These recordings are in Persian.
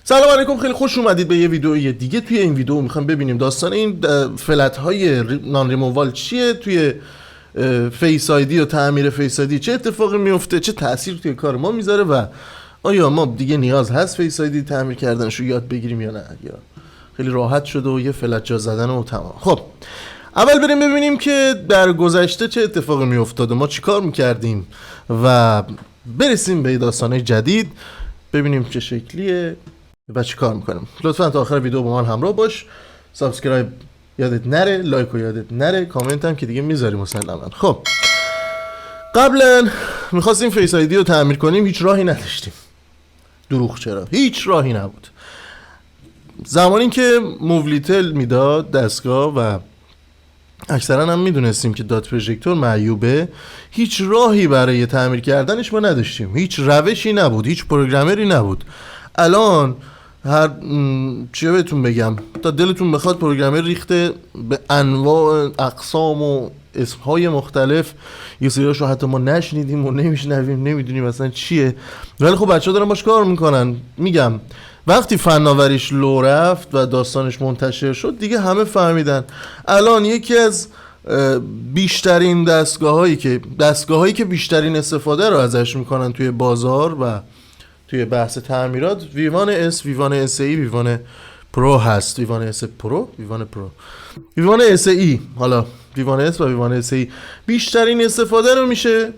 سلام علیکم، خیلی خوش اومدید به یه ویدئوی دیگه. توی این ویدئو میخوایم ببینیم داستان این فلت های نان ریمووال چیه، توی فیس آیدی و تعمیر فیس آیدی چه اتفاقی میفته، چه تأثیر توی کار ما میذاره و آیا ما دیگه نیاز هست فیس آیدی تعمیر کردنش رو یاد بگیریم یا نه، یا خیلی راحت شده و یه فلت جا زدن و تمام. خب اول بریم ببینیم که در گذشته چه اتفاقی میافتاد و ما چیکار میکردیم و برسیم به داستانهای جدید، ببینیم چه شکلیه و چی کار میکنم. لطفا تا آخر ویدیو با من همراه باش، سابسکرایب یادت نره، لایک و یادت نره، کامنت هم که دیگه میذاریم مسلما. خب قبلا میخواستیم فیس آیدی رو تعمیر کنیم، هیچ راهی نداشتیم. دروغ چرا؟ هیچ راهی نبود. زمانی که موولیتل میداد دستگاه و اکثرا هم میدونستیم که دات پروژکتور معیوبه، هیچ راهی برای تعمیر کردنش ما نداشتیم، هیچ روشی نبود، هیچ پروگرامری نبود. الان هر چیه بهتون بگم، تا دلتون بخواد پروگرامر ریخته به انواع اقسام و اسمهای مختلف، یه سریاشو حتی ما نشنیدیم و نمیشنویم، نمیدونیم اصلا چیه، ولی خب بچه ها دارن باش کار میکنن. میگم وقتی فناوریش لو رفت و داستانش منتشر شد دیگه همه فهمیدن. الان یکی از بیشترین دستگاهایی که بیشترین استفاده رو ازش میکنن توی بازار و توی بحث تعمیرات، ویوان اس، ویوان اس ای، ویوان پرو هست. ویوان اس پرو، ویوان اس ای، حالا ویوان اس و ویوان اس ای بیشترین استفاده رو میشه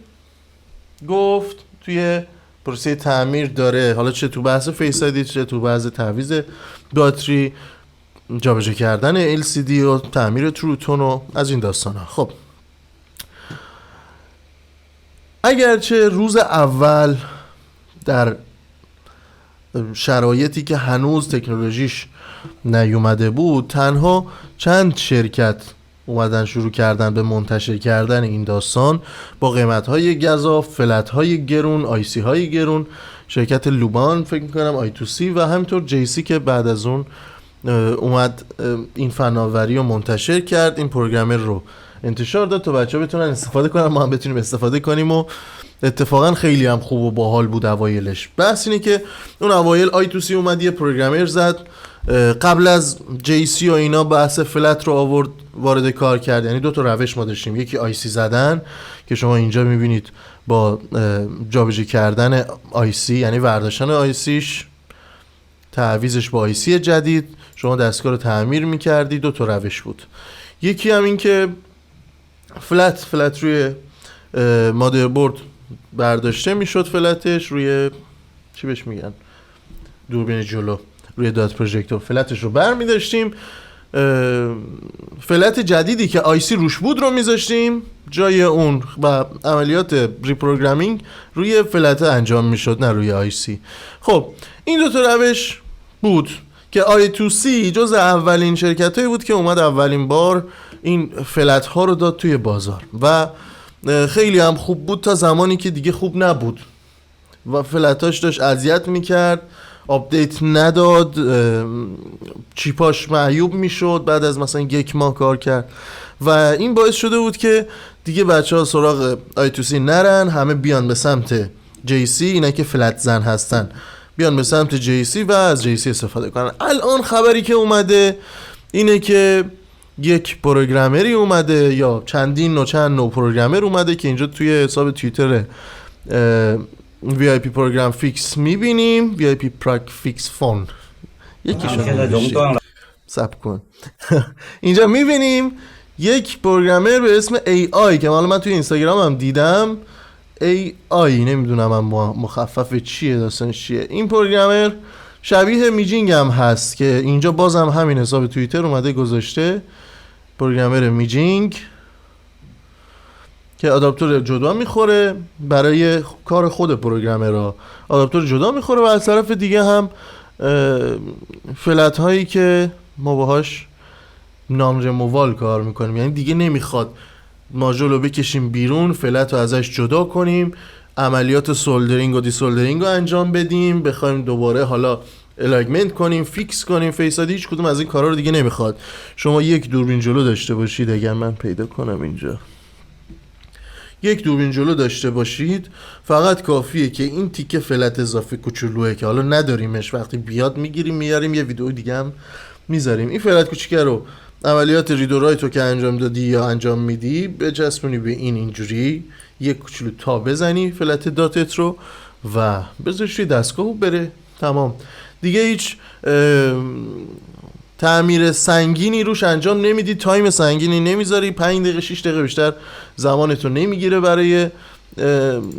گفت توی پروسه تعمیر داره، حالا چه تو بحث فیس آیدی، چه تو بحث تعویض باتری، جابجا کردن LCD و تعمیر تروتون و از این داستانا. خب اگرچه روز اول در شرایطی که هنوز تکنولوژیش نیومده بود، تنها چند شرکت اومدن شروع کردن به منتشر کردن این داستان با قیمت‌های گزاف، فلت‌های گرون، آی‌سی‌های گرون. شرکت لوبان فکر می‌کنم، آی تو سی و همینطور جیسی که بعد از اون اومد این فناوری رو منتشر کرد، این پروگرامر رو انتشار داد تا بچه‌ها بتونن استفاده کنن، ما هم بتونیم استفاده کنیم و اتفاقا خیلی هم خوب و باحال بود اوایلش. بحث اینه که اون اوایل آی تو سی اومد یه پروگرامر زد، قبل از جی سی و اینا بحث فلت رو آورد وارد کار کرد. یعنی دو تا روش ما داشتیم، یکی آی سی زدن که شما اینجا میبینید با جابجا کردن آی سی، یعنی برداشتن آی سیش، تعویضش با آی سی جدید، شما دستگاه رو تعمیر میکردی. دو تا روش بود. یکی هم این که فلت روی مادربرد برداشته میشد، فلتش روی چی بهش میگن، دوربین جلو، روی دات پروژکتور فلتش رو بر میداشتیم. فلت جدیدی که آی سی روش بود رو میذاشتیم جای اون و عملیات ریپروگرامینگ روی فلت انجام میشد، نه روی آی سی. خب این دو تا روش بود که آی تو سی جز اولین شرکت هایی بود که اومد اولین بار این فلت ها رو داد توی بازار و خیلی هم خوب بود تا زمانی که دیگه خوب نبود و فلتاش داشت اذیت میکرد، آپدیت نداد، چیپاش معیوب میشد، بعد از مثلا یک ماه کار کرد و این باعث شده بود که دیگه بچه ها سراغ آی تو سی نرن، همه بیان به سمت جی سی، اینا که فلت زن هستن بیان به سمت جی سی و از جی سی استفاده کنن. الان خبری که اومده اینه که یک پروگرامری اومده یا چند نوع پروگرامر اومده که اینجا توی حساب توییتر VIP پروگرام فیکس میبینیم، VIP پراگ فیکس فون، یکیشون سب کن اینجا میبینیم یک پروگرامر به اسم AI که من توی اینستاگرام هم دیدم، AI نمیدونم هم مخفف چیه، داستانش چیه. این پروگرامر شبیه میجینگ هم هست که اینجا بازم همین حساب توییتر اومده گذاشته، پروگرامر میجینگ که آداپتور جدا میخوره برای کار خود پروگرامرها، آداپتور جدا میخوره و از طرف دیگه هم فلت هایی که ما باهاش نان ریمووال کار میکنیم، یعنی دیگه نمیخواد ماژول رو بکشیم بیرون، فلت رو ازش جدا کنیم، عملیات سولدرینگ و دیسولدرینگ رو انجام بدیم، بخوایم دوباره حالا الاگمنت کنیم، فیکس کنیم فیس آیدی، هیچ کدوم از این کارا رو دیگه نمیخواد. شما یک دوربین جلو داشته باشید، اگر من پیدا کنم اینجا یک دوربین جلو داشته باشید، فقط کافیه که این تیکه فلت اضافه کوچولوئه که حالا نداریمش، وقتی بیاد میگیریم میاریم یه ویدیو دیگه هم میذاریم. این فلت کوچیکه رو عملیات رید و رایت رو که انجام دادی یا انجام میدی بچسبونی به اینجوری، یک کوچولو تا بزنی فلت داتت رو و بذارش روی دستگاه و بره تمام دیگه. هیچ تعمیر سنگینی روش انجام نمیدی، تایم سنگینی نمیذاری، 5 دقیقه 6 دقیقه بیشتر زمانتو نمیگیره برای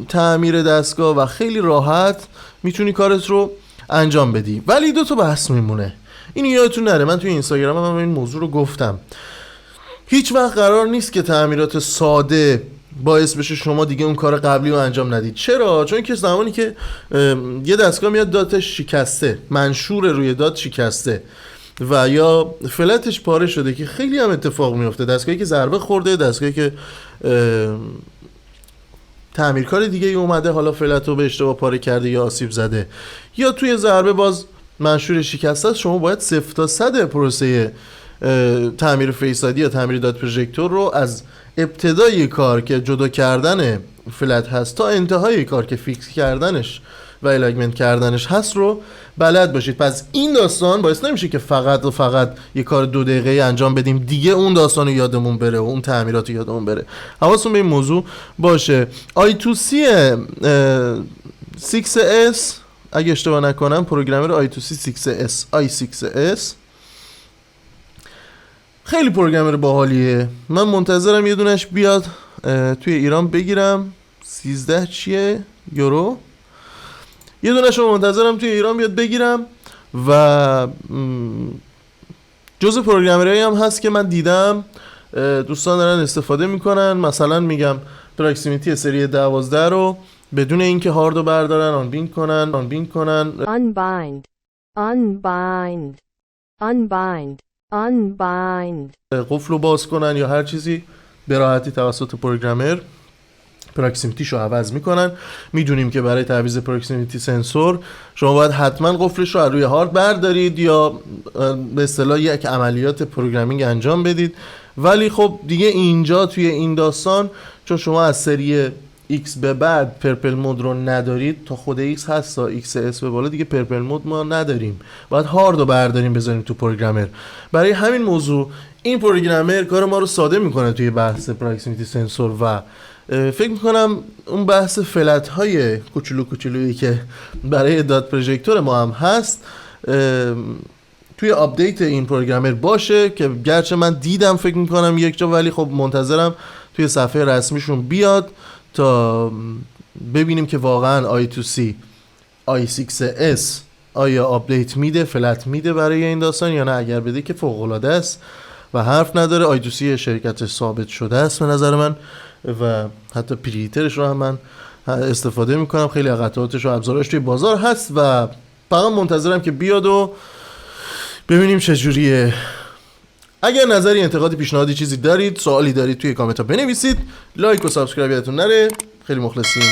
تعمیر دستگاه و خیلی راحت میتونی کارت رو انجام بدی. ولی 2 تا بحث میمونه، این یادتون نره، من توی اینستاگرام هم این موضوع رو گفتم. هیچ وقت قرار نیست که تعمیرات ساده باعث بشه شما دیگه اون کار قبلی رو انجام ندید. چرا؟ چون که زمانی که یه دستگاه میاد داتش شکسته، منشور روی دات شکسته و یا فلتش پاره شده که خیلی هم اتفاق میفته، دستگاهی که ضربه خورده، دستگاهی که تعمیرکار دیگه ای اومده حالا فلت رو به اشتباه پاره کرده یا آسیب زده، یا توی ضربه باز منشور شکسته است، شما باید 0 تا 100 پروسه تعمیر فیس آیدی یا تعمیر دات پروژکتور رو از ابتدای کار که جدا کردن فلت هست تا انتهای کار که فیکس کردنش و الاگمنت کردنش هست رو بلد باشید. پس این داستان باعث نمیشه که فقط یه کار 2 دقیقه انجام بدیم دیگه اون داستان رو یادمون بره و اون تعمیرات رو یادمون بره. حواستون به این موضوع باشه. I2C 6S اگه اشتباه نکنم پروگرامر I2C 6S خیلی پروگرامر باحالیه. من منتظرم یه دونش بیاد توی ایران بگیرم. 13 چیه یورو؟ یه دونش رو منتظرم توی ایران بیاد بگیرم و جزء پروگرامرایی هم هست که من دیدم دوستان دارن استفاده میکنن. مثلا میگم پراکسیمیتی سری 12 رو بدون اینکه هاردو بردارن آنبیند کنن unbind قفل رو باز کنن یا هر چیزی به راحتی توسط پروگرامر پراکسیمیتیشو عوض میکنن. میدونیم که برای تعویض پراکسیمیتی سنسور شما باید حتما قفلش رو از روی هارد بردارید یا به اصطلاح یک عملیات پروگرامینگ انجام بدید. ولی خب دیگه اینجا توی این داستان چون شما از سری X به بعد پرپل مود رو ندارید، تا خود X هست تا XS به بالا دیگه پرپل مود ما نداریم، باید هارد رو برداریم بذاریم تو پروگرامر. برای همین موضوع این پروگرامر کار ما رو ساده میکنه توی بحث پراکسیمیتی سنسور و فکر میکنم اون بحث فلت های کوچولویی که برای دات پروژکتور ما هم هست توی آپدیت این پروگرامر باشه که گرچه من دیدم فکر میکنم یک جا، ولی خب منتظرم توی صفحه رسمیشون بیاد تا ببینیم که واقعا I2C I6S آیا آپدیت میده، فلت میده برای این داستان یا نه. اگر بده که فوق العاده است و حرف نداره. I2C شرکت ثابت شده است به نظر من و حتی پریترش رو هم من استفاده میکنم، خیلی قطعاتش و ابزارش توی بازار هست و فقط منتظرم که بیاد و ببینیم چجوریه. اگر نظری، انتقادی، پیشنهادی چیزی دارید، سوالی دارید توی کامنت ها بنویسید. لایک و سابسکرایب یادتون نره. خیلی مخلصیم.